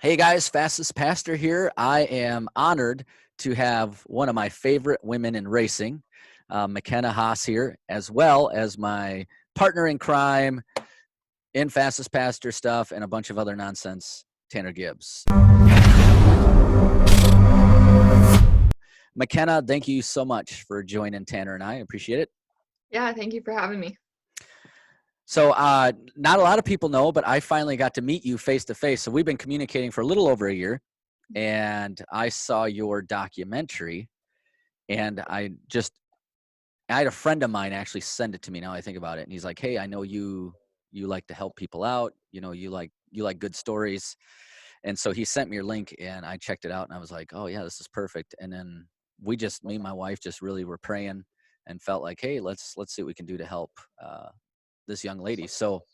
Hey guys, Fastest Pastor here. I am honored to have one of my favorite women in racing, Mckenna Hasse here, as well as my partner in crime in Fastest Pastor stuff and a bunch of other nonsense, Tanner Gibbs. Mckenna, thank you so much for joining Tanner and I. Appreciate it. Yeah, thank you for having me. So not a lot of people know, but I finally got to meet you face to face. So we've been communicating for a little over a year, and I saw your documentary, and I had a friend of mine actually send it to me. Now I think about it, and he's like, "Hey, I know you like to help people out. You know, you like good stories." And so he sent me your link, and I checked it out, and I was like, "Oh yeah, this is perfect." And then me and my wife just really were praying and felt like, "Hey, let's see what we can do to help this young lady." So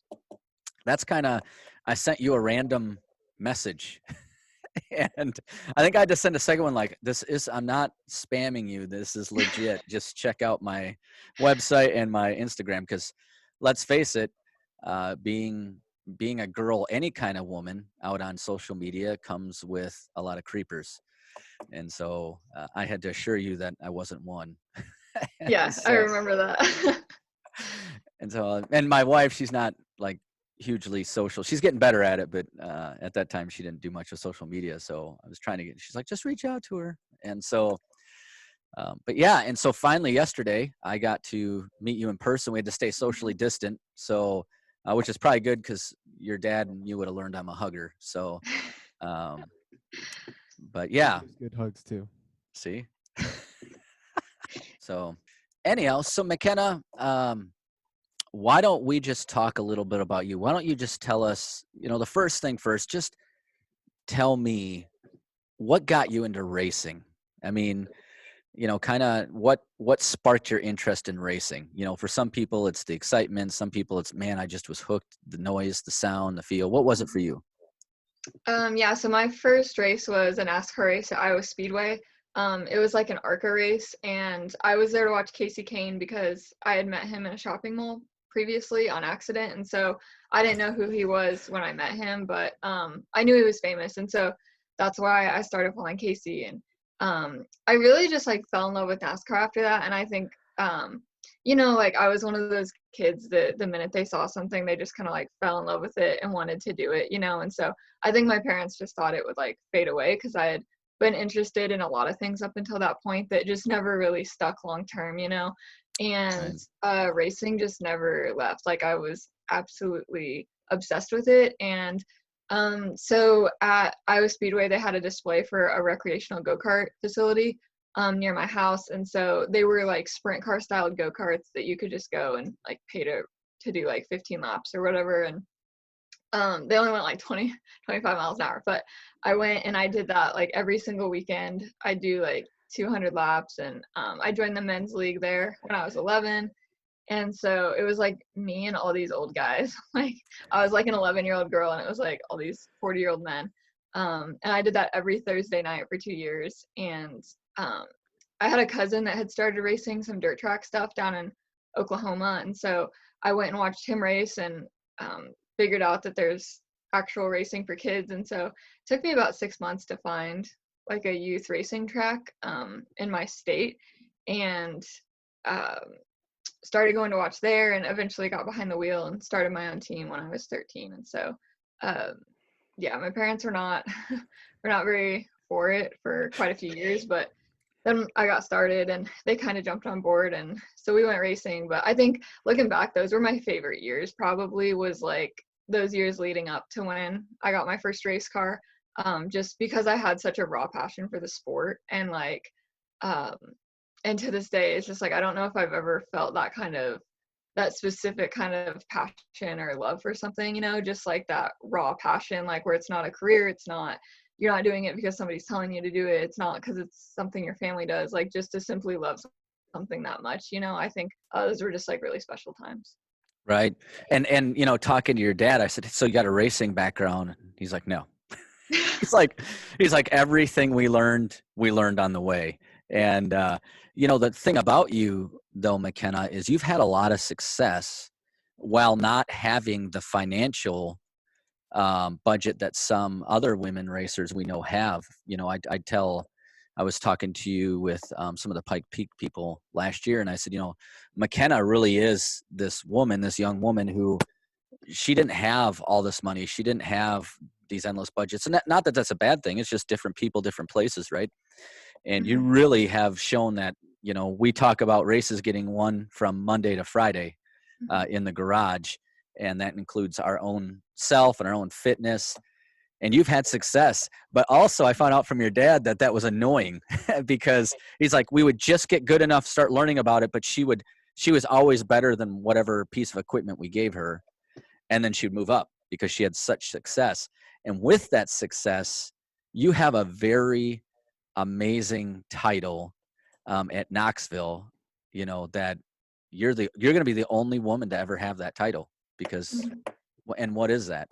that's kind of, I sent you a random message and I think I had to send a second one like, I'm not spamming you. This is legit. Just check out my website and my Instagram. Because let's face it, being a girl, any kind of woman out on social media comes with a lot of creepers. And so I had to assure you that I wasn't one. Yeah, I so, remember that. and my wife, she's not like hugely social. She's getting better at it, but at that time she didn't do much of social media. So I was trying to she's like, just reach out to her. And so, but yeah. And so finally yesterday I got to meet you in person. We had to stay socially distant. So, which is probably good because your dad and you would have learned I'm a hugger. So, um, but yeah, There's good hugs too. see? So anyhow, so Mckenna, why don't we just talk a little bit about you? Why don't you just tell us, the first thing first, just tell me what got you into racing? I mean, kind of what sparked your interest in racing? For some people it's the excitement, some people it's, man, I just was hooked, the noise, the sound, the feel. What was it for you? Yeah, so my first race was a NASCAR race at Iowa Speedway. It was like an ARCA race, and I was there to watch Casey Kane because I had met him in a shopping mall previously on accident, and so I didn't know who he was when I met him, but I knew he was famous, and so that's why I started following Casey. And I really just like fell in love with NASCAR after that, and I think like I was one of those kids that the minute they saw something, they just kind of like fell in love with it and wanted to do it, and so I think my parents just thought it would like fade away because I had been interested in a lot of things up until that point that just never really stuck long term, and racing just never left. Like I was absolutely obsessed with it. And so at Iowa Speedway, they had a display for a recreational go-kart facility near my house, and so they were like sprint car styled go-karts that you could just go and like pay to do like 15 laps or whatever. And they only went like 25 miles an hour, but I went and I did that like every single weekend. I do like 200 laps, and I joined the men's league there when I was 11. And so it was like me and all these old guys. Like I was like an 11-year-old girl, and it was like all these 40-year-old men. And I did that every Thursday night for 2 years. And I had a cousin that had started racing some dirt track stuff down in Oklahoma, and so I went and watched him race, and figured out that there's actual racing for kids. And so it took me about 6 months to find like a youth racing track in my state, and started going to watch there, and eventually got behind the wheel and started my own team when I was 13. And so yeah, my parents were not were not very for it for quite a few years, but then I got started and they kind of jumped on board, and so we went racing. But I think looking back, those were my favorite years. Probably was like those years leading up to when I got my first race car, just because I had such a raw passion for the sport. And like and to this day it's just like I don't know if I've ever felt that specific kind of passion or love for something, just like that raw passion, like where it's not a career, you're not doing it because somebody's telling you to do it, it's not because it's something your family does, like just to simply love something that much. I think those were just like really special times. Right. And talking to your dad, I said, so you got a racing background? He's like, no. he's like everything we learned on the way. And the thing about you though, Mckenna, is you've had a lot of success while not having the financial budget that some other women racers we know have. You know, I was talking to you with some of the Pike Peak people last year, and I said, you know, Mckenna really is this woman, this young woman who, she didn't have all this money. She didn't have these endless budgets. And not that that's a bad thing. It's just different people, different places, right? And you Mhm. really have shown that, you know, we talk about races getting won from Monday to Friday Mhm. in the garage. And that includes our own self and our own fitness. And you've had success. But also I found out from your dad that that was annoying because he's like, we would just get good enough, start learning about it. But she was always better than whatever piece of equipment we gave her. And then she'd move up because she had such success. And with that success, you have a very amazing title at Knoxville, you know, that you're going to be the only woman to ever have that title because, Mhm. and what is that?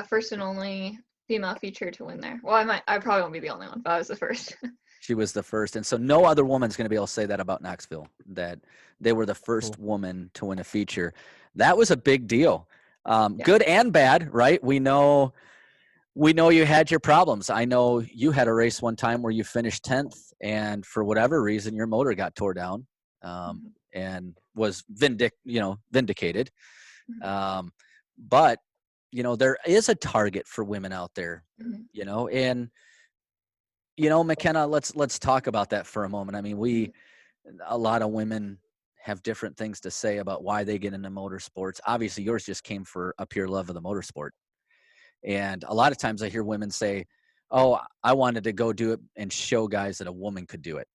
First and only female feature to win there. Well, I probably won't be the only one, but I was the first. She was the first. And so no other woman's going to be able to say that about Knoxville, that they were the first woman to win a feature. That was a big deal. Yeah. Good and bad, right? We know you had your problems. I know you had a race one time where you finished 10th, and for whatever reason, your motor got tore down Mhm. and was vindicated. Mhm. Um, but you know, there is a target for women out there. Mhm. You know, and you know, Mckenna, let's talk about that for a moment. I mean, Mhm. a lot of women have different things to say about why they get into motorsports. Obviously, yours just came for a pure love of the motorsport. And a lot of times I hear women say, "Oh, I wanted to go do it and show guys that a woman could do it."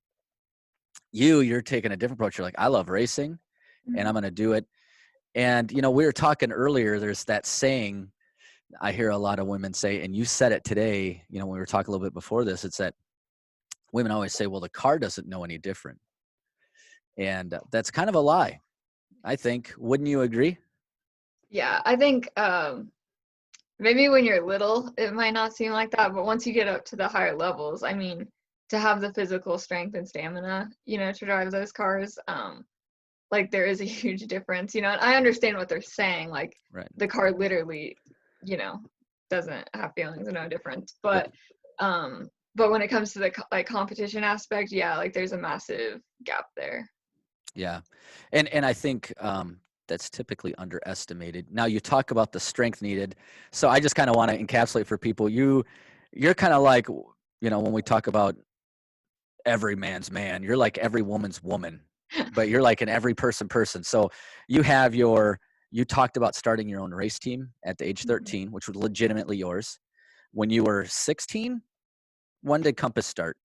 You're taking a different approach. You're like, "I love racing and I'm Mhm. going to do it." And you know, we were talking earlier, there's that saying I hear a lot of women say, and you said it today, you know, when we were talking a little bit before this, it's that women always say, "Well, the car doesn't know any different." And that's kind of a lie, I think. Wouldn't you agree? Yeah, I think maybe when you're little, it might not seem like that, but once you get up to the higher levels, I mean, to have the physical strength and stamina, to drive those cars, like there is a huge difference, and I understand what they're saying, like Right. the car literally, you know, doesn't have feelings, no difference. Yep. But when it comes to the like competition aspect, yeah, like there's a massive gap there. Yeah. And I think that's typically underestimated. Now you talk about the strength needed. So I just kind of want to encapsulate for people. You're kind of like, you know, when we talk about every man's man, you're like every woman's woman, but you're like an every person. So you have you talked about starting your own race team at the age Mhm. 13, which was legitimately yours. When you were 16, when did Compass start?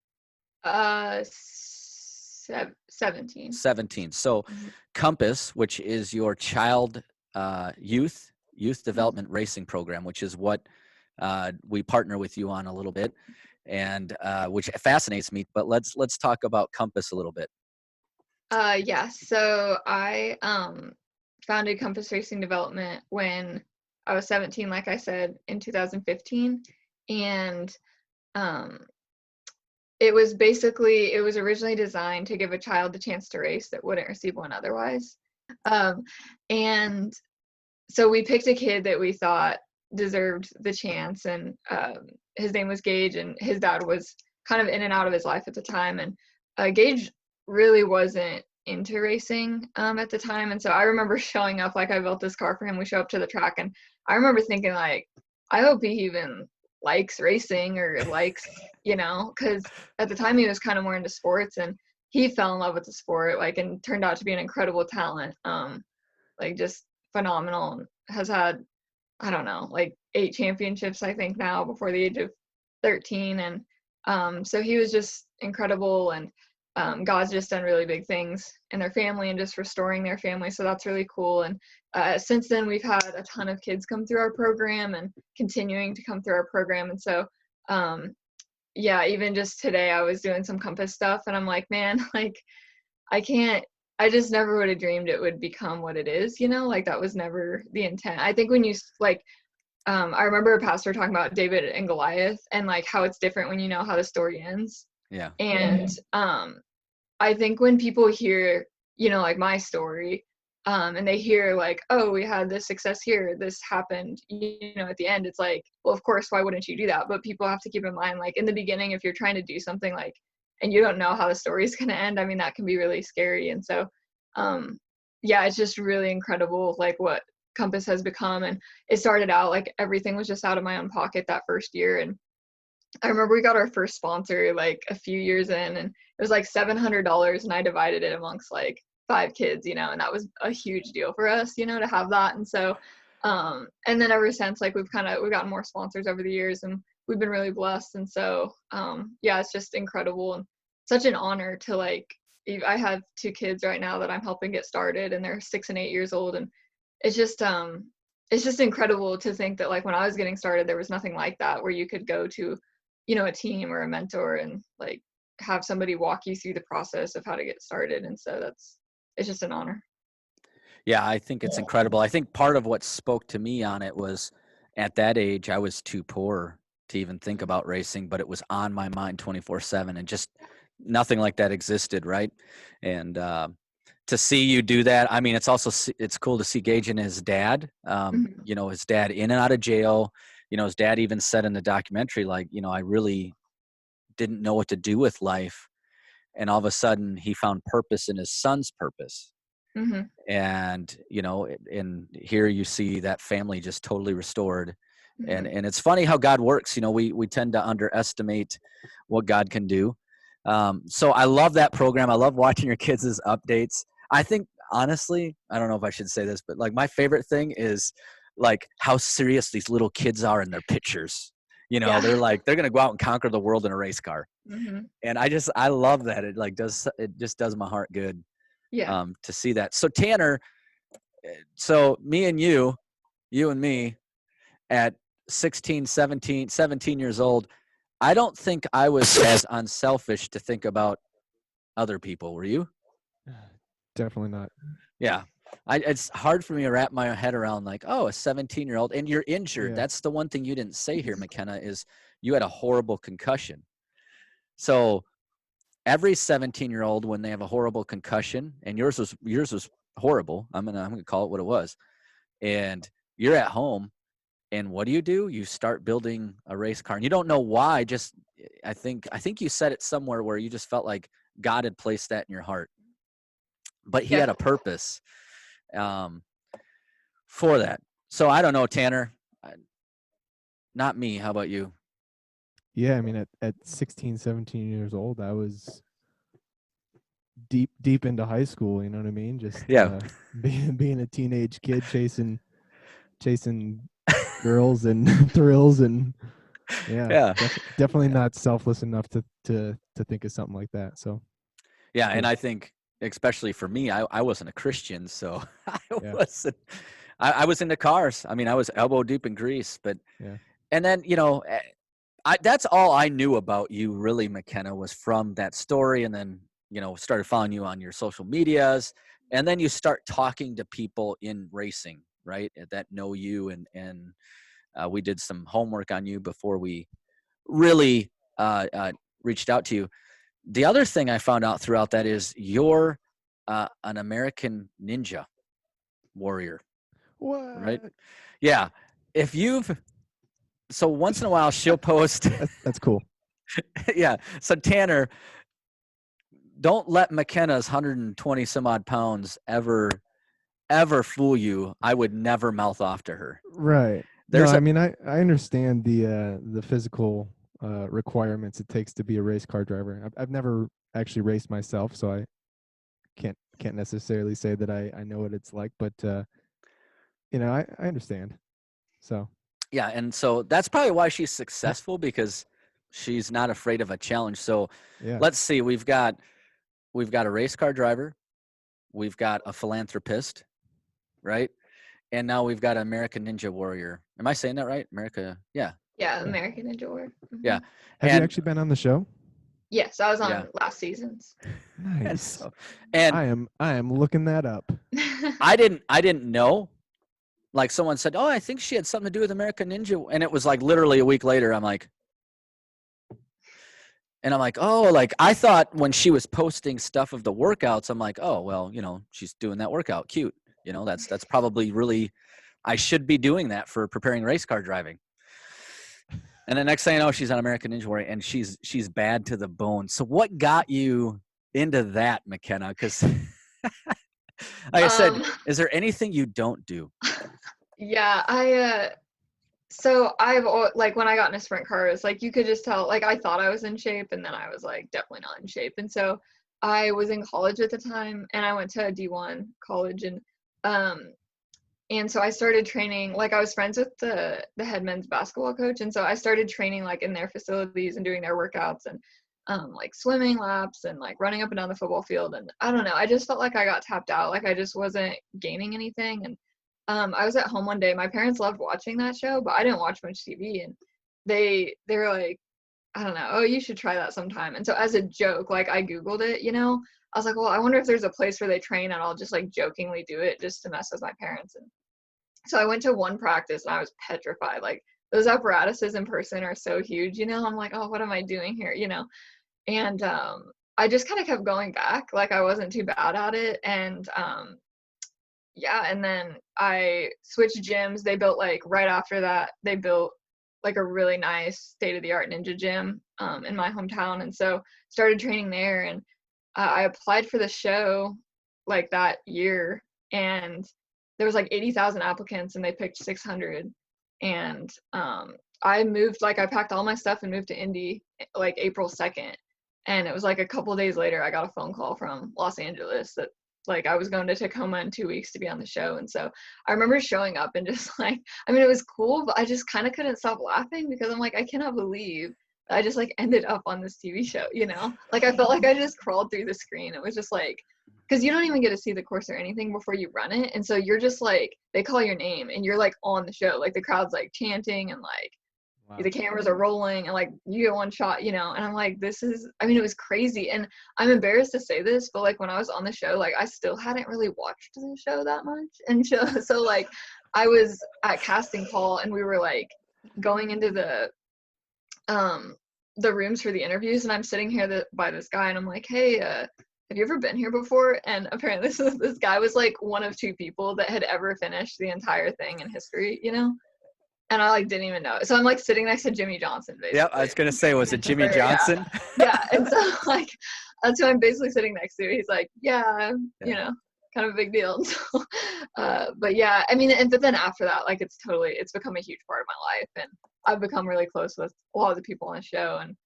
17. 17. So Mhm. Compass, which is your child youth Mhm. development racing program, which is what we partner with you on a little bit, and which fascinates me. But let's talk about Compass a little bit. Yeah, so I founded Compass Racing Development when I was 17, like I said, in 2015. And um, it was originally designed to give a child the chance to race that wouldn't receive one otherwise. Um, and so we picked a kid that we thought deserved the chance, and his name was Gage, and his dad was kind of in and out of his life at the time. And Gage really wasn't into racing at the time, and so I remember showing up, like I built this car for him. We show up to the track, and I remember thinking, like, I hope he even likes racing or likes, because at the time he was kind of more into sports, and he fell in love with the sport, like, and turned out to be an incredible talent. Like just phenomenal, and has had, I don't know, like 8 championships, I think, now before the age of 13. And so he was just incredible, and God's just done really big things in their family and just restoring their family. So that's really cool. And since then, we've had a ton of kids come through our program and continuing to come through our program. And so, yeah, even just today, I was doing some Compass stuff, and I'm like, man, like, I can't, I just never would have dreamed it would become what it is, like that was never the intent. I think when you like, I remember a pastor talking about David and Goliath and like how it's different when you know how the story ends. Yeah. And I think when people hear, like my story, and they hear like, oh, we had this success here, this happened, at the end, it's like, well, of course, why wouldn't you do that? But people have to keep in mind, like in the beginning, if you're trying to do something like, and you don't know how the story is going to end, I mean, that can be really scary. And so, yeah, it's just really incredible, like what Compass has become. And it started out like everything was just out of my own pocket that first year. And I remember we got our first sponsor like a few years in, and it was like $700, and I divided it amongst like 5 kids, and that was a huge deal for us, to have that. And so, and then ever since, like we've gotten more sponsors over the years, and we've been really blessed. And so, yeah, it's just incredible and such an honor to like, I have 2 kids right now that I'm helping get started, and they're 6 and 8 years old. And it's just incredible to think that like when I was getting started, there was nothing like that where you could go to, a team or a mentor and like have somebody walk you through the process of how to get started. And so it's just an honor. Yeah, I think it's incredible. I think part of what spoke to me on it was at that age, I was too poor to even think about racing, but it was on my mind 24/7, and just nothing like that existed. Right. And, to see you do that, I mean, it's cool to see Gage and his dad, his dad in and out of jail. His dad even said in the documentary, like, I really didn't know what to do with life. And all of a sudden he found purpose in his son's purpose. Mm-hmm. And, and here you see that family just totally restored. Mm-hmm. And it's funny how God works. We tend to underestimate what God can do. So I love that program. I love watching your kids' updates. I think, honestly, I don't know if I should say this, but like my favorite thing is like how serious these little kids are in their pictures. Yeah. They're like, they're going to go out and conquer the world in a race car. Mm-hmm. And I love that. It just does my heart good. Yeah. To see that. So Tanner, so me and you and me at 16, 17 years old, I don't think I was as unselfish to think about other people. Were you? Definitely not. Yeah. It's hard for me to wrap my head around like, oh, a 17-year-old and you're injured. Yeah. That's the one thing you didn't say here, Mckenna, is you had a horrible concussion. So every 17-year-old, when they have a horrible concussion, and yours was horrible. I'm gonna call it what it was. And you're at home, and what do? You start building a race car, and you don't know why. Just I think you said it somewhere where you just felt like God had placed that in your heart, but He had a purpose for that. So I don't know, Tanner. Not me. How about you? Yeah, I mean, at 16, 17 years old, I was deep into high school. You know what I mean? Just being a teenage kid chasing girls and thrills, and definitely not selfless enough to think of something like that. So yeah, and I think especially for me, I wasn't a Christian, so I was into cars. I mean, I was elbow deep in grease, but and then that's all I knew about you, really, Mckenna, was from that story, and then started following you on your social medias, and then you start talking to people in racing, right, that know you, and we did some homework on you before we really reached out to you. The other thing I found out throughout that is you're an American Ninja warrior. What? Right? Yeah. So once in a while she'll post. That's cool. Yeah. So Tanner, don't let Mckenna's 120 some odd pounds ever fool you. I would never mouth off to her. Right. I mean, I understand the physical requirements it takes to be a race car driver. I've never actually raced myself, so I can't necessarily say that I know what it's like, but I understand. So yeah, and so that's probably why she's successful, because she's not afraid of a challenge. So let's see, we've got a race car driver, we've got a philanthropist, right? And now we've got an American Ninja Warrior. Am I saying that right? American American Ninja Warrior. Mm-hmm. Yeah. Have you actually been on the show? Yes, I was on last season's. Nice. And I am looking that up. I didn't know. Like someone said, "Oh, I think she had something to do with American Ninja," and it was like literally a week later. I'm like, oh, like I thought when she was posting stuff of the workouts, I'm like, oh, well, she's doing that workout, cute, You know, that's probably really, I should be doing that for preparing race car driving. And the next thing I know, she's on American Ninja Warrior, and she's bad to the bone. So what got you into that, Mckenna? Because like I said, is there anything you don't do? Yeah, so like when I got in a sprint car, it's like you could just tell, like I thought I was in shape, and then I was like definitely not in shape. And so I was in college at the time, and I went to a D1 college, and so I started training, like I was friends with the head men's basketball coach. And so I started training like in their facilities and doing their workouts and like swimming laps and like running up and down the football field. And I don't know, I just felt like I got tapped out. Like I just wasn't gaining anything. And I was at home one day. My parents loved watching that show, but I didn't watch much TV. And they were like, I don't know, oh, you should try that sometime. And so as a joke, like I Googled it, you know, I was like, well, I wonder if there's a place where they train, and I'll just like jokingly do it just to mess with my parents. And so I went to one practice, and I was petrified. Like those apparatuses in person are so huge, you know. I'm like, oh, what am I doing here, you know? And I just kind of kept going back. Like I wasn't too bad at it. And yeah, and then I switched gyms. They built, like right after that, they built like a really nice state-of-the-art ninja gym in my hometown. And so started training there. And I applied for the show like that year, and there was like 80,000 applicants, and they picked 600. And I moved, like I packed all my stuff and moved to Indy like April 2nd. And it was like a couple of days later, I got a phone call from Los Angeles that like I was going to Tacoma in 2 weeks to be on the show. And so I remember showing up and just like, I mean, it was cool, but I just kind of couldn't stop laughing because I'm like, I cannot believe I just like ended up on this TV show, you know? Like I felt like I just crawled through the screen. It was just like, because you don't even get to see the course or anything before you run it. And so you're just like, they call your name and you're like on the show. Like the crowd's like chanting, and like Wow. the cameras are rolling, and like you get one shot, you know. And I'm like, this is, I mean, it was crazy. And I'm embarrassed to say this, but like when I was on the show, like I still hadn't really watched the show that much. And so like I was at casting call, and we were like going into the rooms for the interviews, and I'm sitting here by this guy, and I'm like, hey, have you ever been here before? And apparently this guy was like one of 2 people that had ever finished the entire thing in history, you know? And I like didn't even know. So I'm like sitting next to Jimmy Johnson, basically. Yeah, I was gonna say, was it Jimmy Johnson? Yeah. And so like that's who I'm basically sitting next to. He's like, yeah, you know, kind of a big deal. So, but yeah, I mean, but then after that, like it's become a huge part of my life, and I've become really close with a lot of the people on the show. And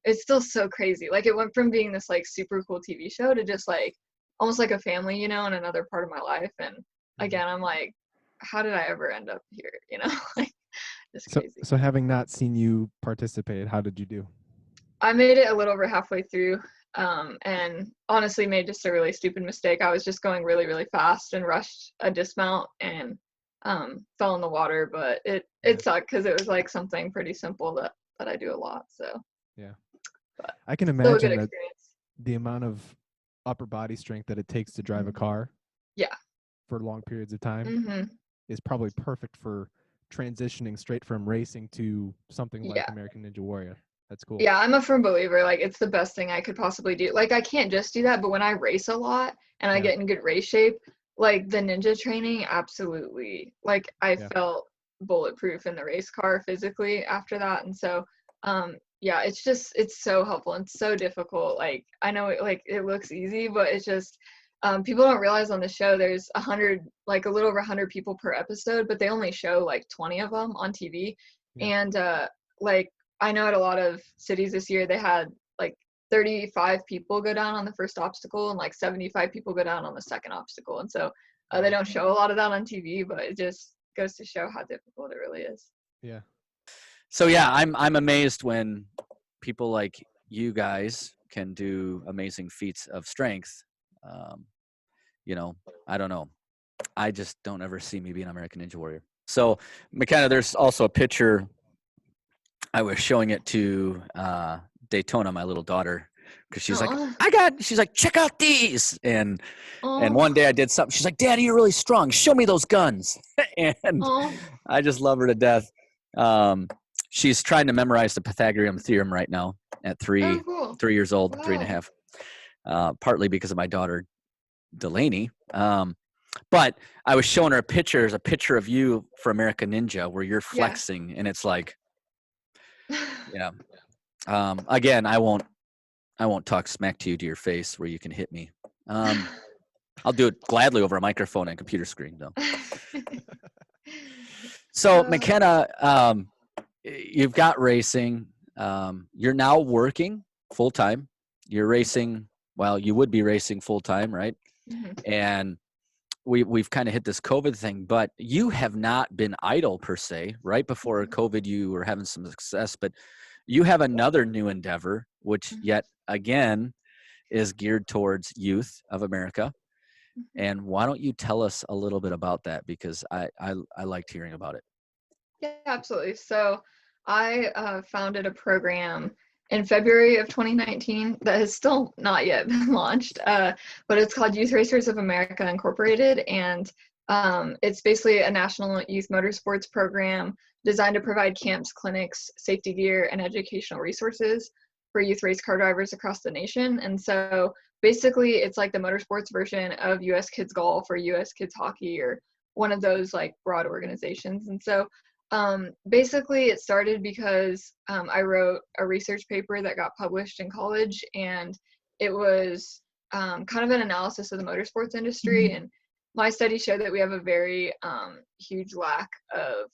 it's still so crazy. Like it went from being this like super cool TV show to just like almost like a family, you know, in another part of my life. And again, I'm like, how did I ever end up here? You know, like just crazy. So having not seen you participate, how did you do? I made it a little over halfway through, and honestly made just a really stupid mistake. I was just going really, really fast and rushed a dismount and fell in the water, but it sucked because it was like something pretty simple that I do a lot. So yeah, but I can still a good imagine that experience. the amount of upper body strength that it takes to drive a car, Yeah, for long periods of time, mm-hmm. is probably perfect for transitioning straight from racing to something like American Ninja Warrior. That's cool. Yeah, I'm a firm believer. Like, it's the best thing I could possibly do. Like, I can't just do that, but when I race a lot and I get in good race shape, like the ninja training, absolutely. Like, I felt bulletproof in the race car physically after that. And so, yeah, it's so helpful and so difficult. Like, I know it looks easy, but it's just, people don't realize on the show there's 100, like a little over 100 people per episode, but they only show like 20 of them on TV. And like I know at a lot of cities this year they had like 35 people go down on the first obstacle and like 75 people go down on the second obstacle. And so they don't show a lot of that on TV, but it just goes to show how difficult it really is. Yeah. So yeah, I'm amazed when people like you guys can do amazing feats of strength. You know, I don't know. I just don't ever see me being an American Ninja Warrior. So Mckenna, there's also a picture. I was showing it to Daytona, my little daughter, because she's like, she's like, check out these. And one day I did something. She's like, Daddy, you're really strong. Show me those guns. And I just love her to death. She's trying to memorize the Pythagorean theorem right now at 3 years old, 3.5, partly because of my daughter, Delaney. But I was showing her a picture. There's a picture of you for American Ninja where you're flexing, and it's like, yeah. Again, I won't talk smack to your face where you can hit me. I'll do it gladly over a microphone and computer screen, though. So, Mckenna, you've got racing. You're now working full time. You're racing. Well, you would be racing full time, right? Mhm. And we've kind of hit this COVID thing, but you have not been idle per se. Right before COVID, you were having some success, but you have another new endeavor, which yet again is geared towards youth of America. And why don't you tell us a little bit about that? Because I liked hearing about it. Yeah, absolutely. So I founded a program in February of 2019 that has still not yet been launched, but it's called Youth Racers of America Incorporated. And it's basically a national youth motorsports program designed to provide camps, clinics, safety gear, and educational resources for youth race car drivers across the nation. And so basically it's like the motorsports version of US Kids Golf or US Kids Hockey or one of those like broad organizations. And so basically it started because I wrote a research paper that got published in college, and it was kind of an analysis of the motorsports industry. And my study showed that we have a very huge lack of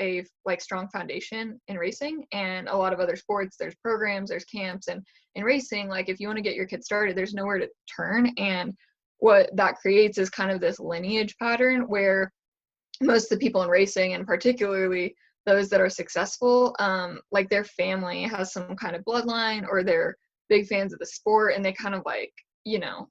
a like strong foundation in racing, and a lot of other sports, there's programs, there's camps, and in racing, like if you want to get your kids started, there's nowhere to turn. And what that creates is kind of this lineage pattern where most of the people in racing, and particularly those that are successful, like their family has some kind of bloodline or they're big fans of the sport, and they kind of like, you know,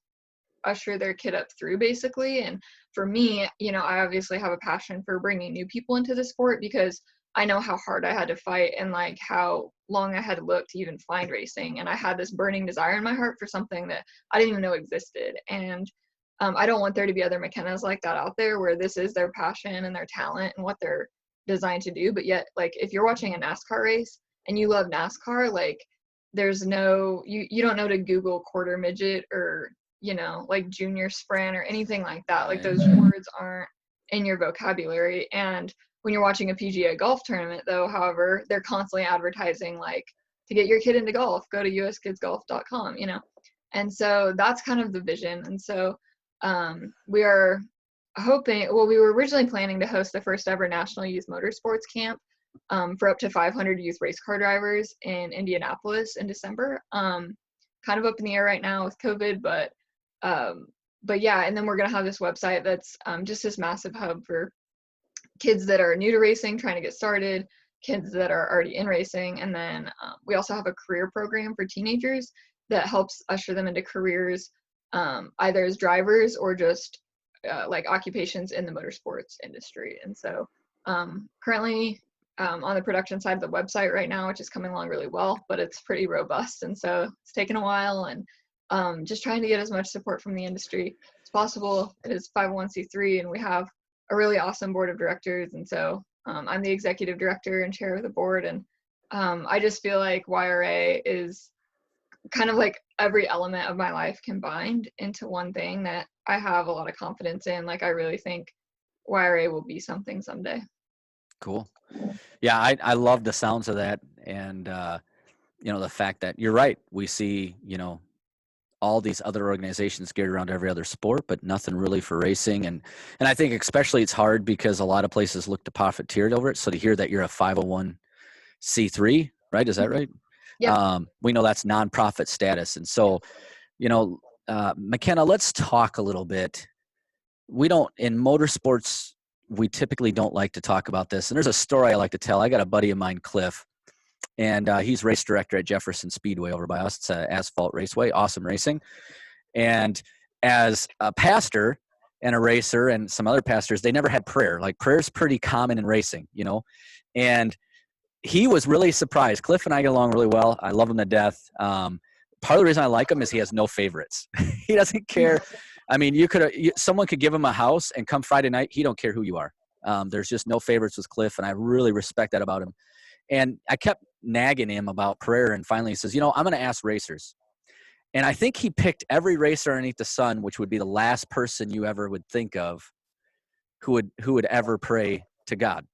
usher their kid up through basically. And for me, you know, I obviously have a passion for bringing new people into the sport because I know how hard I had to fight and like how long I had to look to even find racing. And I had this burning desire in my heart for something that I didn't even know existed. And I don't want there to be other McKennas like that out there where this is their passion and their talent and what they're designed to do. But yet, like, if you're watching a NASCAR race and you love NASCAR, like, there's no, you don't know to Google quarter midget or, you know, like junior sprint or anything like that. Like, those words aren't in your vocabulary. And when you're watching a PGA golf tournament, though, however, they're constantly advertising, like, to get your kid into golf, go to uskidsgolf.com, you know? And so that's kind of the vision. And so we are hoping, well, we were originally planning to host the first ever National Youth Motorsports Camp for up to 500 youth race car drivers in Indianapolis in December. Kind of up in the air right now with COVID, but yeah, and then we're going to have this website that's just this massive hub for kids that are new to racing, trying to get started, kids that are already in racing, and then we also have a career program for teenagers that helps usher them into careers either as drivers or just like occupations in the motorsports industry. And so currently on the production side of the website right now, which is coming along really well, but it's pretty robust. And so it's taken a while, and just trying to get as much support from the industry as possible. It is 501c3, and we have a really awesome board of directors. And so I'm the executive director and chair of the board. And I just feel like YRA is kind of like every element of my life combined into one thing that I have a lot of confidence in. Like, I really think YRA will be something someday. Cool. Yeah, I love the sounds of that. And, you know, the fact that you're right. We see, you know, all these other organizations geared around every other sport, but nothing really for racing. And I think especially it's hard because a lot of places look to profiteer over it. So to hear that you're a 501c3, right? Is that right? Yeah. We know that's nonprofit status. And so, you know, Mckenna, let's talk a little bit. We don't, in motorsports, we typically don't like to talk about this. And there's a story I like to tell. I got a buddy of mine, Cliff, and he's race director at Jefferson Speedway over by us. It's an asphalt raceway, awesome racing. And as a pastor and a racer and some other pastors, they never had prayer. Like, prayer is pretty common in racing, you know. And he was really surprised. Cliff and I get along really well. I love him to death. Part of the reason I like him is he has no favorites. He doesn't care. I mean, someone could give him a house and come Friday night, he don't care who you are. There's just no favorites with Cliff, and I really respect that about him. And I kept nagging him about prayer, and finally he says, you know, I'm going to ask racers. And I think he picked every racer underneath the sun, which would be the last person you ever would think of who would ever pray to God.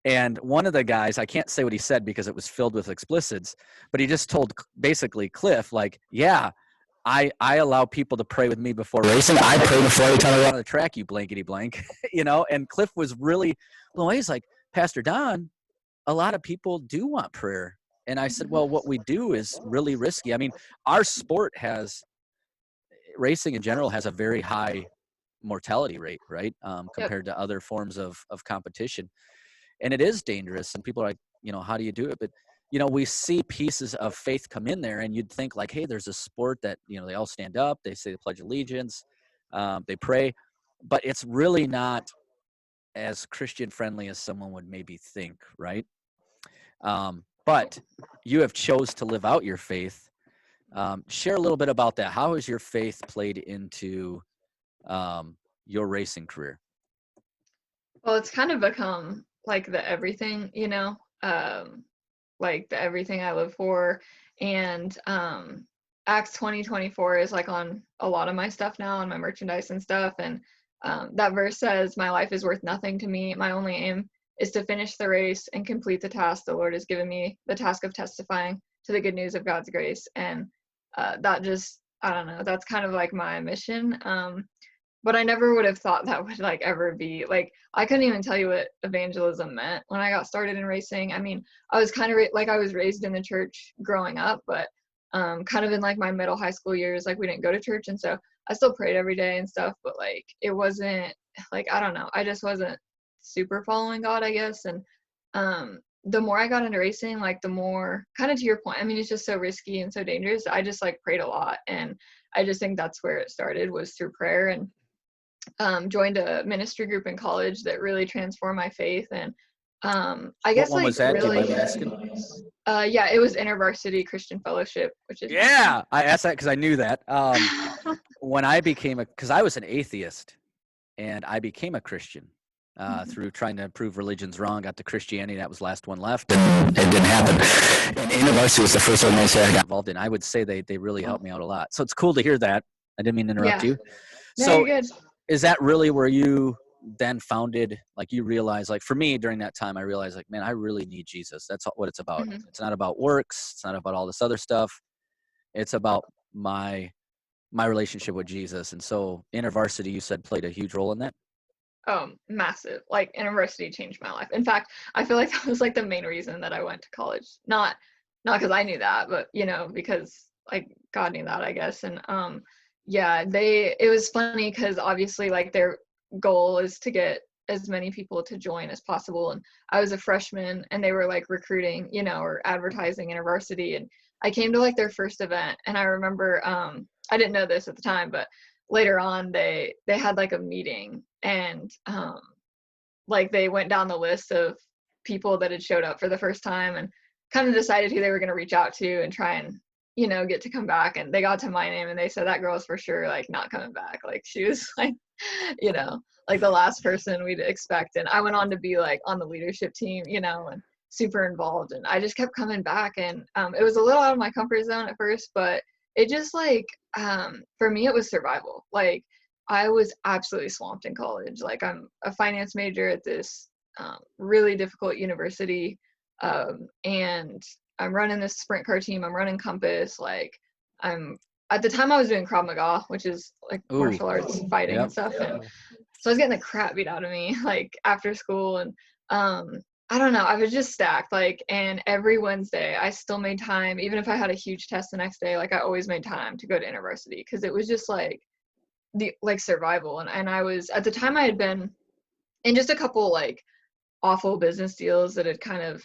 And one of the guys, I can't say what he said because it was filled with explicits, but he just told basically Cliff, like, yeah, I allow people to pray with me before racing. I pray before every time I run on the track, you blankety blank, you know. And Cliff was really blown away. He's like, Pastor Don, a lot of people do want prayer. And I said, well, what we do is really risky. I mean, our sport racing in general has a very high mortality rate, right? Compared to other forms of competition. And it is dangerous. And people are like, you know, how do you do it? But, you know, we see pieces of faith come in there, and you'd think like, hey, there's a sport that, you know, they all stand up, they say the Pledge of Allegiance, they pray, but it's really not as Christian friendly as someone would maybe think, right? But you have chose to live out your faith. Share a little bit about that. How has your faith played into your racing career? Well, it's kind of become like the everything, you know, like the everything I live for. And Acts 20:24 is like on a lot of my stuff now, on my merchandise and stuff. And that verse says, my life is worth nothing to me. My only aim is to finish the race and complete the task the Lord has given me, the task of testifying to the good news of God's grace. And that just, I don't know, that's kind of like my mission. But I never would have thought that would like ever be like, I couldn't even tell you what evangelism meant when I got started in racing. I mean, I was kind of like I was raised in the church growing up, but kind of in like my middle high school years, like we didn't go to church. And so I still prayed every day and stuff, but like, it wasn't like, I don't know. I just wasn't super following God, I guess. And the more I got into racing, like the more, kind of to your point, I mean, it's just so risky and so dangerous. I just like prayed a lot. And I just think that's where it started, was through prayer. And joined a ministry group in college that really transformed my faith. And I guess what one like was that? really, Do you mind me asking? Yeah, it was InterVarsity Christian Fellowship, which is Yeah, I asked that because I knew that. When I became because I was an atheist, and I became a Christian through trying to prove religions wrong. Got to Christianity, that was the last one left, and it didn't happen. And InterVarsity was the first organization I got involved in. I would say they really helped me out a lot. So it's cool to hear that. I didn't mean to interrupt you. No, So you're good. is that really where you then founded, like you realized, like for me during that time, I realized like, man, I really need Jesus. That's what it's about. Mm-hmm. It's not about works. It's not about all this other stuff. It's about my relationship with Jesus. And so InterVarsity, you said, played a huge role in that. Massive. Like InterVarsity changed my life. In fact, I feel like that was like the main reason that I went to college. Not because I knew that, but you know, because like God knew that, I guess. And yeah, it was funny because obviously like their goal is to get as many people to join as possible. And I was a freshman and they were like recruiting, you know, or advertising InterVarsity. And I came to like their first event, and I remember I didn't know this at the time, but later on they had like a meeting, and like they went down the list of people that had showed up for the first time and kind of decided who they were going to reach out to and try and, you know, get to come back. And they got to my name and they said, that girl's for sure like not coming back. Like she was like, you know, like the last person we'd expect. And I went on to be like on the leadership team, you know, and super involved. And I just kept coming back. And it was a little out of my comfort zone at first, but it just like, for me, it was survival. Like I was absolutely swamped in college. Like I'm a finance major at this really difficult university. And I'm running this sprint car team. I'm running Compass. Like at the time I was doing Krav Maga, which is like martial arts fighting and stuff. And so I was getting the crap beat out of me like after school. And I don't know, I was just stacked. Like, and every Wednesday I still made time, even if I had a huge test the next day, like I always made time to go to InterVarsity because it was just like the like survival. And I was, at the time I had been in just a couple like awful business deals that had kind of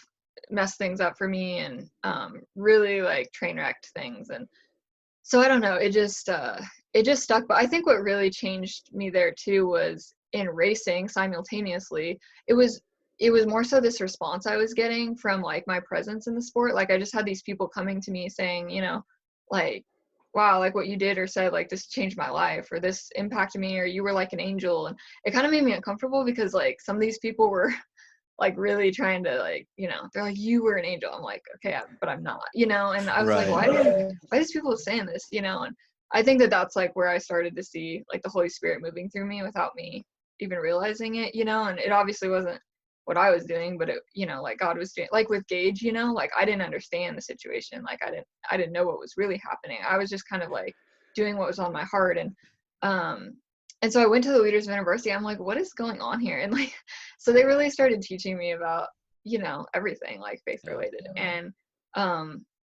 messed things up for me and really like train wrecked things. And so I don't know, it just stuck. But I think what really changed me there too was in racing simultaneously, it was more so this response I was getting from like my presence in the sport. Like I just had these people coming to me saying, you know, like, wow, like what you did or said, like this changed my life, or this impacted me, or you were like an angel. And it kind of made me uncomfortable because like some of these people were like really trying to like, you know, they're like, you were an angel. I'm like, okay, but I'm not, you know. And I was like, why are these people saying this, you know? And I think that that's like where I started to see like the Holy Spirit moving through me without me even realizing it, and it obviously wasn't what I was doing, but it, like God was doing, like with Gage, like I didn't understand the situation. Like I didn't know what was really happening. I was just kind of like doing what was on my heart. And so I went to the Leaders of University. I'm like, what is going on here? And like, so they really started teaching me about, everything like faith related. And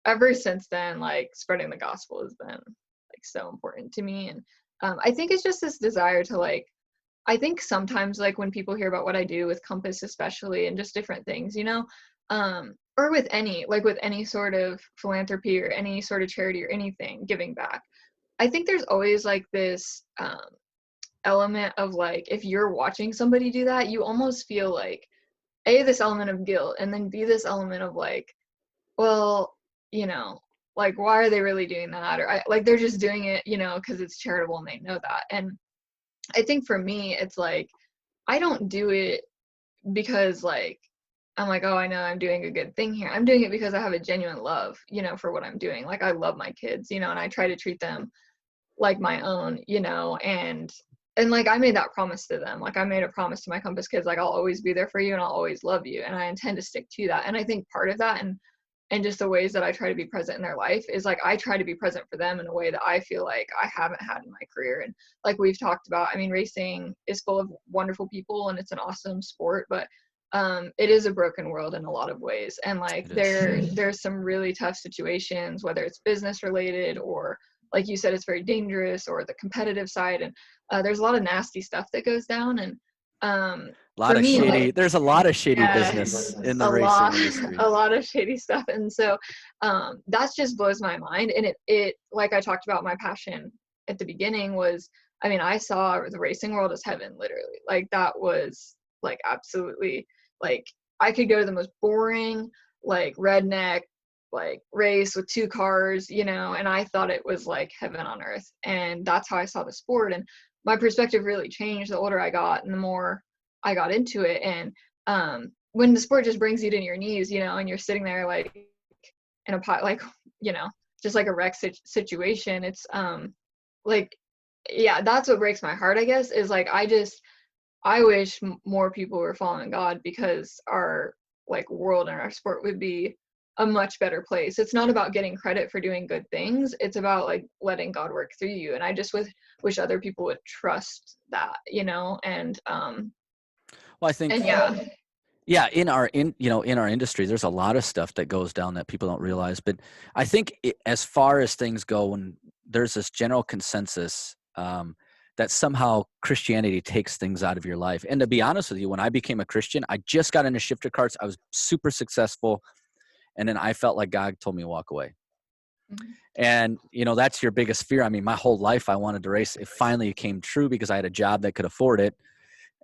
ever since then, like spreading the gospel has been like so important to me. And I think it's just this desire to like, I think sometimes like when people hear about what I do with Compass especially, and just different things, or with any sort of philanthropy or any sort of charity or anything, giving back, I think there's always like this element of like, if you're watching somebody do that, you almost feel like this element of guilt, and then B, this element of like, well, like why are they really doing that? Or like they're just doing it, because it's charitable and they know that. And I think for me, it's like, I don't do it because like, I'm like, oh, I know I'm doing a good thing here. I'm doing it because I have a genuine love, for what I'm doing. Like I love my kids, and I try to treat them like my own, and like I made that promise to them. Like I made a promise to my Compass kids, like I'll always be there for you and I'll always love you. And I intend to stick to that. And I think part of that and just the ways that I try to be present in their life is like I try to be present for them in a way that I feel like I haven't had in my career. And like we've talked about, I mean, racing is full of wonderful people and it's an awesome sport, but it is a broken world in a lot of ways. And like there's some really tough situations, whether it's business related or like you said, it's very dangerous, or the competitive side. And there's a lot of nasty stuff that goes down. And there's a lot of shady yeah, business in the racing industry. A lot of shady stuff. And so that just blows my mind. And it like I talked about, my passion at the beginning was, I mean, I saw the racing world as heaven, literally. Like that was like absolutely, like I could go to the most boring, like redneck, like race with 2 cars, and I thought it was like heaven on earth. And that's how I saw the sport. And my perspective really changed the older I got and the more I got into it. And when the sport just brings you to your knees, and you're sitting there like in a pot, like, just like a wreck situation, it's like, yeah, that's what breaks my heart, I guess, is like, I wish more people were following God, because our like world and our sport would be a much better place. It's not about getting credit for doing good things. It's about like letting God work through you. And I just wish other people would trust that, and well, I think, and in our industry, there's a lot of stuff that goes down that people don't realize. But I think as far as things go, when there's this general consensus that somehow Christianity takes things out of your life. And to be honest with you, when I became a Christian, I just got into shifter carts. I was super successful. And then I felt like God told me to walk away. Mm-hmm. And, that's your biggest fear. I mean, my whole life I wanted to race. It finally came true because I had a job that could afford it.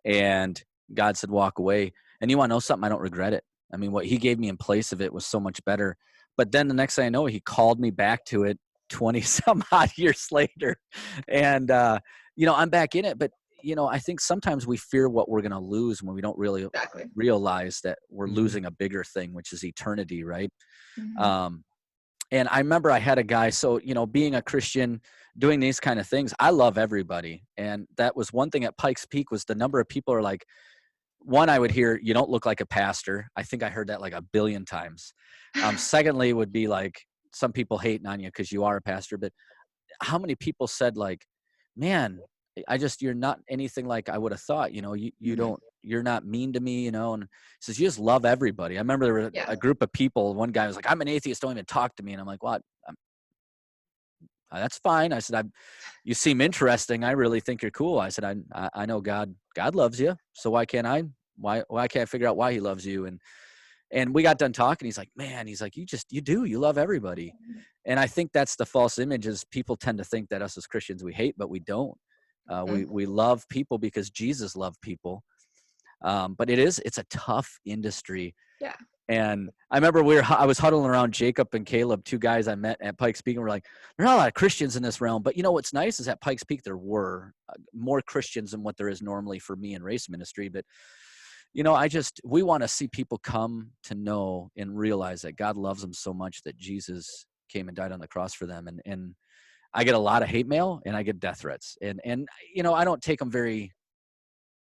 And God said, walk away. And you want to know something? I don't regret it. I mean, what he gave me in place of it was so much better. But then the next thing I know, he called me back to it 20 some odd years later. And, I'm back in it. But, I think sometimes we fear what we're going to lose when we don't really realize that we're losing a bigger thing, which is eternity, right? Mm-hmm. And I remember I had a guy, so, being a Christian, doing these kind of things, I love everybody. And that was one thing at Pikes Peak, was the number of people are like, one, I would hear, you don't look like a pastor. I think I heard that like 1 billion times. Secondly, would be like, some people hating on you because you are a pastor. But how many people said like, man, you're not anything like I would have thought, you don't, you're not mean to me, and he says, you just love everybody. I remember there were a group of people, one guy was like, I'm an atheist, don't even talk to me. And I'm like, what? That's fine. I said, you seem interesting. I really think you're cool. I said, I know God loves you. So why can't I figure out why he loves you? And we got done talking. He's like, man, you love everybody. And I think that's the false image, is people tend to think that us as Christians, we hate, but we don't. We love people because Jesus loved people. But it's a tough industry. Yeah. And I remember I was huddling around Jacob and Caleb, 2 guys I met at Pikes Peak, and we're like, there's not a lot of Christians in this realm. But what's nice is at Pikes Peak, there were more Christians than what there is normally for me in race ministry. But, we want to see people come to know and realize that God loves them so much that Jesus came and died on the cross for them. And I get a lot of hate mail and I get death threats. And I don't take them very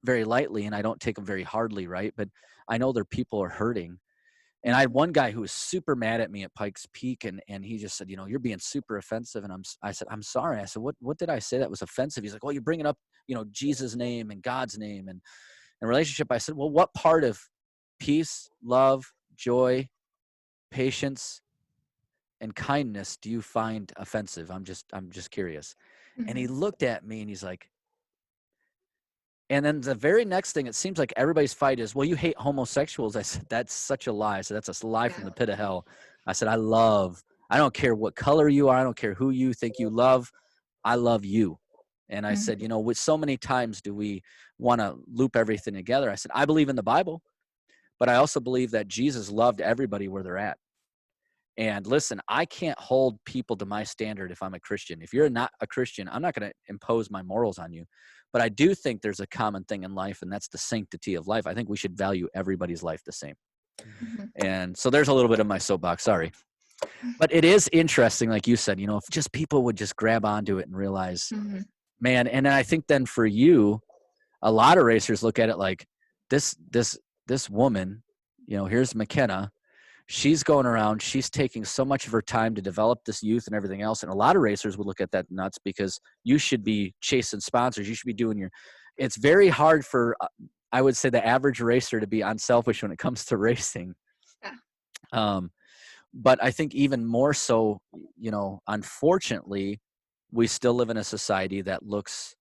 very lightly and I don't take them very hardly, right? But I know their people are hurting. And I had one guy who was super mad at me at Pikes Peak, and he just said, you're being super offensive. And I said, I'm sorry. I said, what did I say that was offensive? He's like, well, you're bringing up, Jesus' name and God's name and relationship. I said, well, what part of peace, love, joy, patience, and kindness do you find offensive? I'm just curious. And he looked at me and he's like, and then the very next thing, it seems like everybody's fight is, well, you hate homosexuals. I said, that's such a lie. I said, that's a lie from the pit of hell. I said, I don't care what color you are. I don't care who you think you love. I love you. And I said, with so many times do we want to loop everything together? I said, I believe in the Bible, but I also believe that Jesus loved everybody where they're at. And listen, I can't hold people to my standard if I'm a Christian. If you're not a Christian, I'm not going to impose my morals on you. But I do think there's a common thing in life, and that's the sanctity of life. I think we should value everybody's life the same. And so there's a little bit of my soapbox, sorry. But it is interesting, like you said, if just people would just grab onto it and realize, man, and I think then for you, a lot of racers look at it like this woman, here's Mckenna. She's going around, she's taking so much of her time to develop this youth and everything else. And a lot of racers would look at that nuts because you should be chasing sponsors. You should be doing it's very hard for, I would say, the average racer to be unselfish when it comes to racing. Yeah. But I think even more so, unfortunately, we still live in a society that looks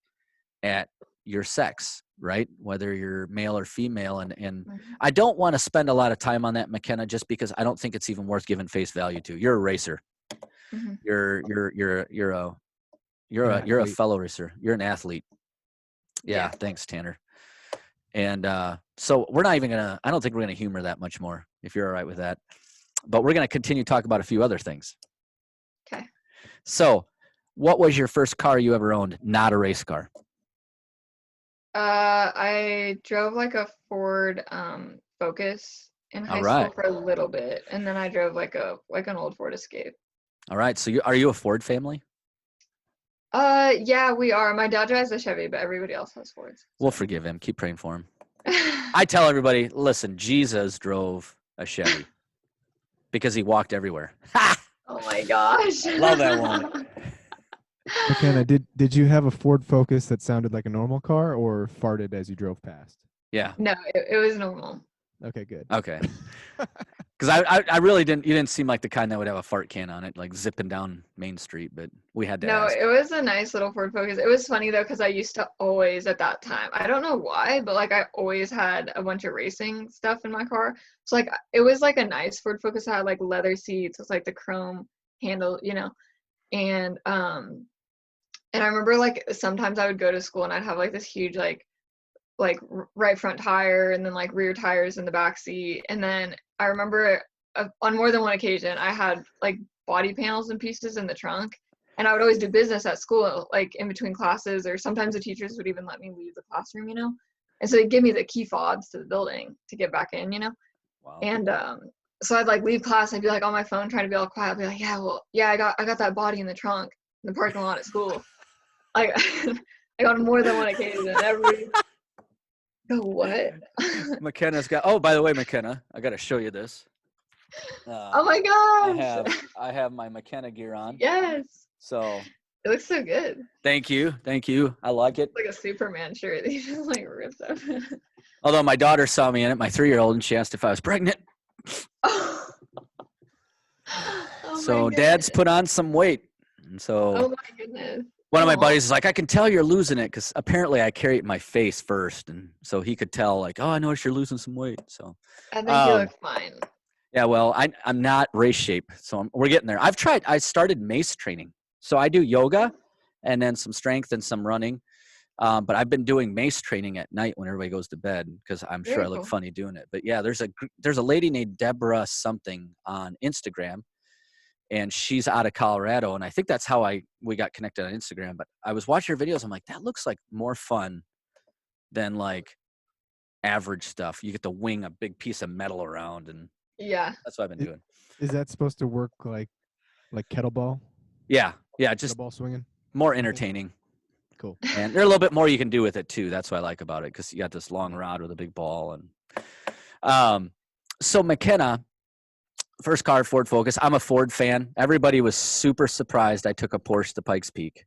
at your sex, right? Whether you're male or female. And I don't want to spend a lot of time on that, Mckenna, just because I don't think it's even worth giving face value to. You're a racer. You're a fellow racer. You're an athlete. Yeah. Thanks, Tanner. And so we're not even I don't think we're going to humor that much more, if you're all right with that. But we're going to continue to talk about a few other things. Okay. So what was your first car you ever owned? Not a race car. I drove like a Ford Focus in high school for a little bit, and then I drove like an old Ford Escape. All right. So are you a Ford family? Yeah, we are. My dad drives a Chevy, but everybody else has Fords. So. We'll forgive him. Keep praying for him. I tell everybody, listen, Jesus drove a Chevy because he walked everywhere. Oh my gosh. Love that one. Mckenna, did you have a Ford Focus that sounded like a normal car or farted as you drove past? Yeah. No, it was normal. Okay, good. Okay. Because I really didn't. You didn't seem like the kind that would have a fart can on it, like zipping down Main Street. But we had to. No, ask. It was a nice little Ford Focus. It was funny though, because I used to always at that time. I don't know why, but like I always had a bunch of racing stuff in my car. So like it was like a nice Ford Focus. It had like leather seats. It was like the chrome handle, and I remember like sometimes I would go to school and I'd have like this huge like right front tire and then like rear tires in the back seat. And then I remember on more than one occasion I had like body panels and pieces in the trunk, and I would always do business at school like in between classes, or sometimes the teachers would even let me leave the classroom, and so they'd give me the key fobs to the building to get back in. Wow. And so I'd like leave class, I'd be like on my phone trying to be all quiet. I'd be like, I got that body in the trunk in the parking lot at school. I got on more than one occasion. What? McKenna's got. Oh, by the way, Mckenna, I got to show you this. Oh my gosh! I have my Mckenna gear on. Yes. So. It looks so good. Thank you. I like it. It's like a Superman shirt. He just like rips up. Although my daughter saw me in it, my 3-year-old, and she asked if I was pregnant. Oh so Dad's put on some weight, and so. Oh my goodness. One of my buddies is like, I can tell you're losing it, because apparently I carry it in my face first, and so he could tell, like, oh, I noticed you're losing some weight. So I think you look fine. Yeah, well, I'm not race shape, so we're getting there. I started mace training, so I do yoga, and then some strength and some running, but I've been doing mace training at night when everybody goes to bed, because I'm sure I look funny doing it. But yeah, there's a lady named Deborah something on Instagram. And she's out of Colorado, and I think that's how we got connected on Instagram. But I was watching her videos. I'm like, that looks like more fun than like average stuff. You get to wing a big piece of metal around, and yeah, that's what I've been doing. Is that supposed to work like kettlebell? Yeah, just kettlebell swinging. More entertaining. Cool. And there's a little bit more you can do with it too. That's what I like about it, because you got this long rod with a big ball. And so Mckenna, first car, Ford Focus. I'm a Ford fan. Everybody was super surprised I took a Porsche to Pikes Peak.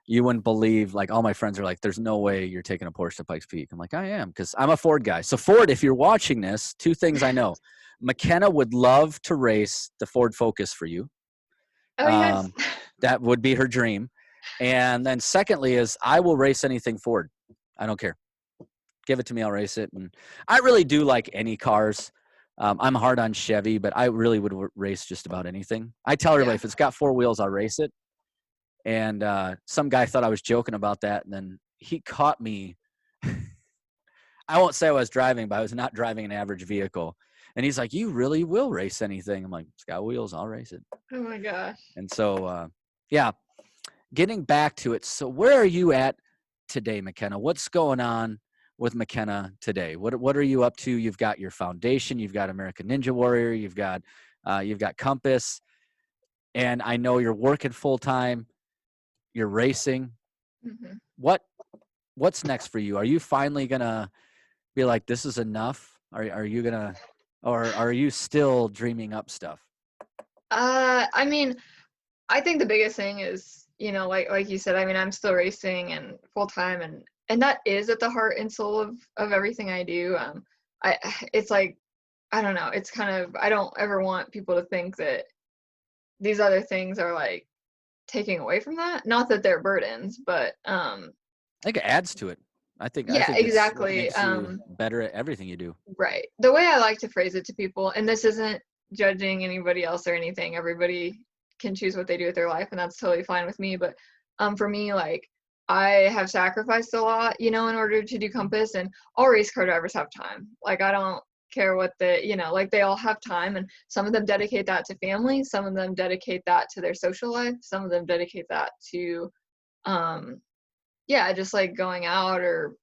You wouldn't believe, like, all my friends are like, there's no way you're taking a Porsche to Pikes Peak. I'm like, I am, because I'm a Ford guy. So Ford, if you're watching this, two things I know. Mckenna would love to race the Ford Focus for you. Oh, yes. That would be her dream. And then secondly is, I will race anything Ford. I don't care. Give it to me. I'll race it. And I really do like any cars. I'm hard on Chevy, but I really would race just about anything. I tell everybody, if it's got four wheels, I'll race it. And some guy thought I was joking about that. And then he caught me. I won't say I was driving, but I was not driving an average vehicle. And he's like, you really will race anything? I'm like, it's got wheels. I'll race it. Oh my gosh. And so, yeah, getting back to it. So where are you at today, Mckenna? What's going on with Mckenna today? What are you up to? You've got your foundation. You've got American Ninja Warrior. You've got Compass. And I know you're working full time. You're racing. Mm-hmm. What's next for you? Are you finally gonna be like, this is enough? Are you gonna, or are you still dreaming up stuff? I mean, I think the biggest thing is, like you said, I mean, I'm still racing and full time, and that is at the heart and soul of everything I do. It's like, I don't know, it's kind of, I don't ever want people to think that these other things are like taking away from that. Not that they're burdens, but I think it adds to it. I think exactly. It's what makes you better at everything you do. Right. The way I like to phrase it to people, and this isn't judging anybody else or anything. Everybody can choose what they do with their life, and that's totally fine with me. But for me, like, I have sacrificed a lot, in order to do Compass, and all race car drivers have time. Like, I don't care what like, they all have time, and some of them dedicate that to family, some of them dedicate that to their social life, some of them dedicate that to just like going out or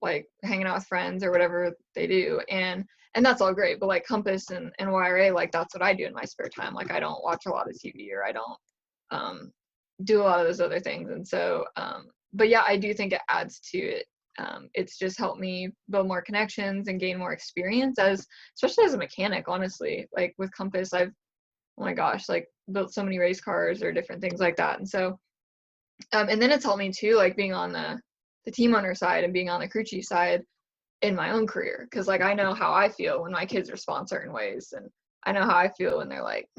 like hanging out with friends or whatever they do, and that's all great. But like Compass and YRA, like, that's what I do in my spare time. Like, I don't watch a lot of TV, or I don't do a lot of those other things. And so but yeah, I do think it adds to it. It's just helped me build more connections and gain more experience, especially as a mechanic. Honestly, like with Compass, I've, oh my gosh, like, built so many race cars or different things like that. And so and then it's helped me too, like, being on the team owner side and being on the crew chief side in my own career, because like, I know how I feel when my kids respond certain ways, and I know how I feel when they're like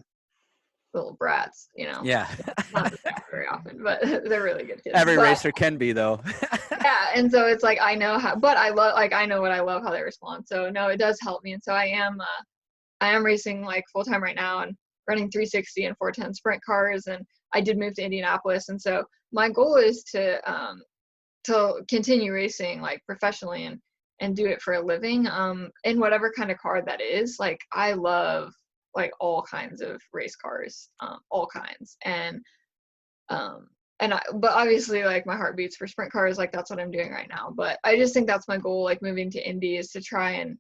little brats, Yeah. Not that very often, but they're really good kids. Every racer can be, though. Yeah, and so it's like, I know how, but I love, like, I know what I love, how they respond. So no, it does help me. And so I am racing like full time right now, and running 360 and 410 sprint cars, and I did move to Indianapolis, and so my goal is to continue racing like professionally and do it for a living, in whatever kind of car that is. Like, I love like all kinds of race cars, all kinds. But obviously, like, my heart beats for sprint cars. Like, that's what I'm doing right now. But I just think that's my goal, like, moving to Indy, is to try and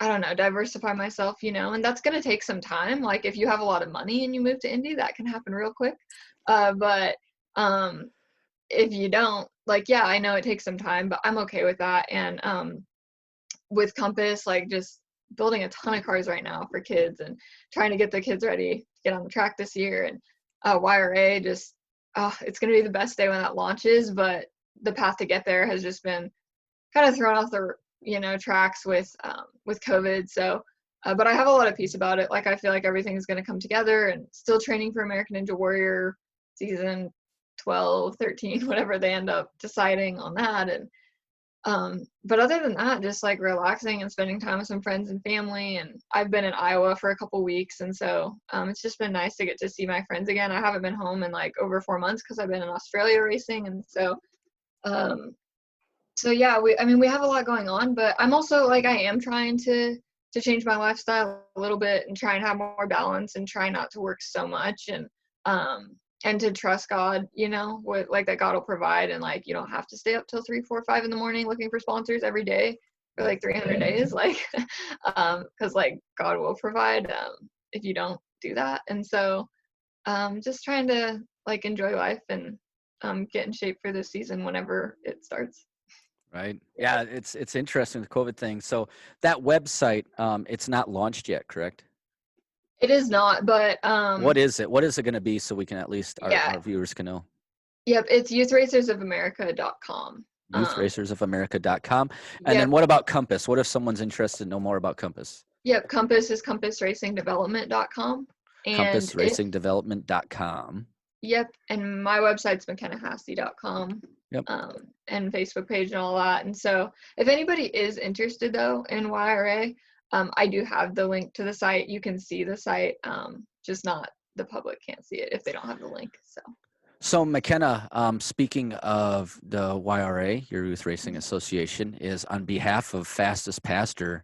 I don't know, diversify myself, and that's going to take some time. Like, if you have a lot of money and you move to Indy, that can happen real quick. But if you don't, like, yeah, I know it takes some time, but I'm okay with that. And with Compass, like, just building a ton of cars right now for kids, and trying to get the kids ready to get on the track this year. And YRA, just it's going to be the best day when that launches, but the path to get there has just been kind of thrown off the tracks with COVID. So but I have a lot of peace about it. Like, I feel like everything is going to come together, and still training for American Ninja Warrior season 12, 13, whatever they end up deciding on that. And but other than that, just like relaxing and spending time with some friends and family. And I've been in Iowa for a couple weeks, and so it's just been nice to get to see my friends again. I haven't been home in like over 4 months, because I've been in Australia racing. And so so yeah, we have a lot going on, but I'm also, like, I am trying to change my lifestyle a little bit, and try and have more balance, and try not to work so much, and to trust God, with, like, that God will provide. And like, you don't have to stay up till 3, 4, 5 in the morning looking for sponsors every day for like 300 days, like, because like, God will provide if you don't do that. And so just trying to like enjoy life and get in shape for this season whenever it starts. Right. Yeah, it's interesting, the COVID thing. So that website, it's not launched yet, correct? It is not, but What is it? What is it going to be so we can at least yeah. our viewers can know? Yep, it's youthracersofamerica.com. Youthracersofamerica.com. And Yep. then what about Compass? What if someone's interested to know more about Compass? Yep, Compass is compassracingdevelopment.com. And compassracingdevelopment.com. Yep, and my website's McKennaHasse.com. Yep. And Facebook page and all that. And so if anybody is interested though in YRA, I do have the link to the site. You can see the site, just not the public can't see it if they don't have the link. So Mckenna, speaking of the YRA, your Youth Racing Association, is on behalf of FastestPastor,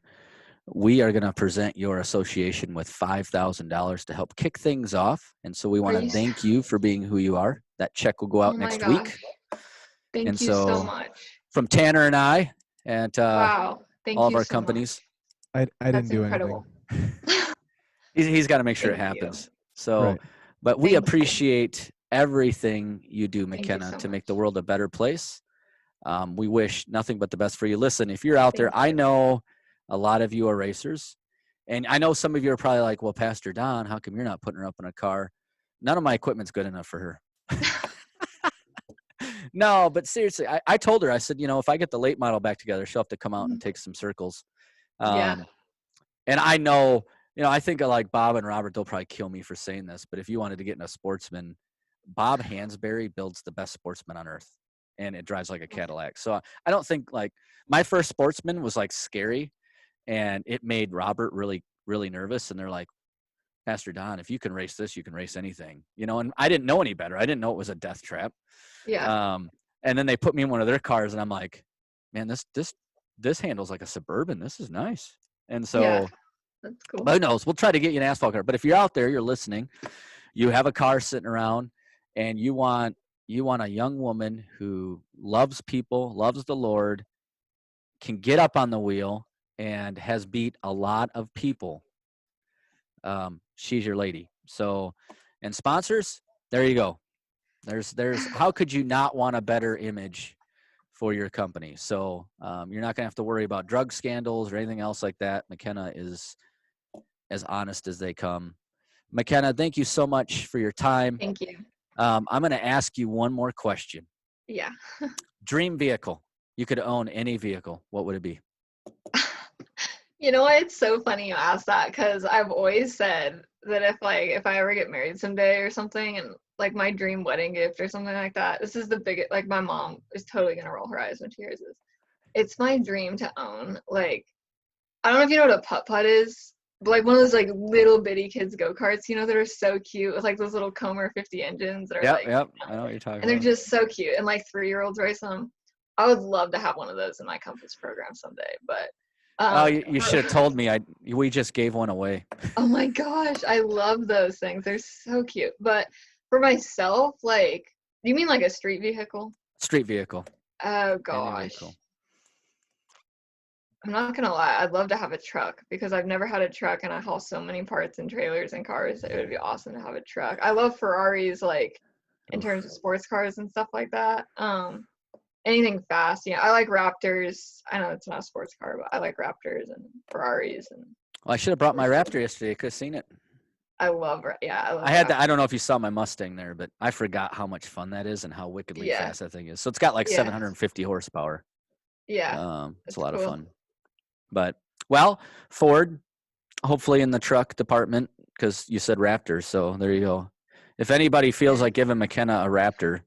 we are going to present your association with $5,000 to help kick things off. And so we want to thank you for being who you are. That check will go out next week. Thank you so much. From Tanner and I and wow. Thank all of you our so companies. I didn't do incredible. anything. He's got to make sure it happens. So, right. But we appreciate everything you do, Mckenna, to make the world a better place. We wish nothing but the best for you. Listen, if you're out there, I know a lot of you are racers. And I know some of you are probably like, well, Pastor Don, how come you're not putting her up in a car? None of my equipment's good enough for her. No, but seriously, I told her, I said, if I get the late model back together, she'll have to come out and take some circles. And I know, I think of like Bob and Robert, they'll probably kill me for saying this, but if you wanted to get in a sportsman, Bob Hansberry builds the best sportsman on earth, and it drives like a Cadillac. So I don't think like my first sportsman was like scary, and it made Robert really, really nervous. And they're like, Pastor Don, if you can race this, you can race anything, and I didn't know any better. I didn't know it was a death trap. Yeah. And then they put me in one of their cars, and I'm like, man, this handles like a Suburban. This is nice. And so, that's cool. But who knows? We'll try to get you an asphalt car. But if you're out there, you're listening, you have a car sitting around, and you want a young woman who loves people, loves the Lord, can get up on the wheel, and has beat a lot of people. She's your lady. So, and sponsors, there you go. There's how could you not want a better image for your company? So you're not gonna have to worry about drug scandals or anything else like that. Mckenna is as honest as they come. Mckenna, thank you so much for your time. Thank you. I'm gonna ask you one more question. Yeah. Dream vehicle. You could own any vehicle. What would it be? You know what? It's so funny you asked that, because I've always said that if I ever get married someday or something, and like my dream wedding gift or something like that, this is the biggest, like my mom is totally going to roll her eyes when she hears this. It's my dream to own, like, I don't know if you know what a putt-putt is, but like one of those like little bitty kids go-karts, that are so cute with like those little Comer 50 engines that are Yep. I know what you're talking about. And they're just so cute, and like 3-year-olds race them. I would love to have one of those in my Compass program someday, but you should have told me. We just gave one away. Oh my gosh, I love those things. They're so cute. But for myself, like, you mean like a street vehicle? Street vehicle. Oh gosh. I'm not gonna lie, I'd love to have a truck, because I've never had a truck, and I haul so many parts and trailers and cars. It would be awesome to have a truck. I love Ferraris, like in terms of sports cars and stuff like that. Anything fast. I like Raptors. I know it's not a sports car, but I like Raptors and Ferraris. And well, I should have brought my Raptor yesterday. I could have seen it. I love I don't know if you saw my Mustang there, but I forgot how much fun that is and how wickedly fast that thing is. So it's got like 750 horsepower. Yeah. It's a lot of fun. But, well, Ford, hopefully in the truck department, because you said Raptor. So there you go. If anybody feels like giving Mckenna a Raptor,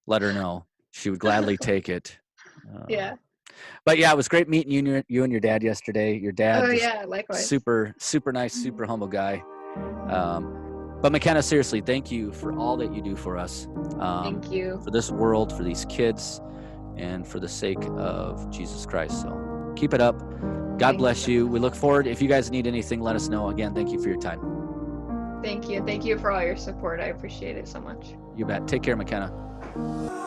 let her know. She would gladly take it. But yeah, it was great meeting you and your dad yesterday. Your dad, likewise. Super, super nice, super humble guy. But Mckenna, seriously, thank you for all that you do for us. Thank you. For this world, for these kids, and for the sake of Jesus Christ. So keep it up. God bless you. We look forward. If you guys need anything, let us know. Again, thank you for your time. Thank you. Thank you for all your support. I appreciate it so much. You bet. Take care, Mckenna.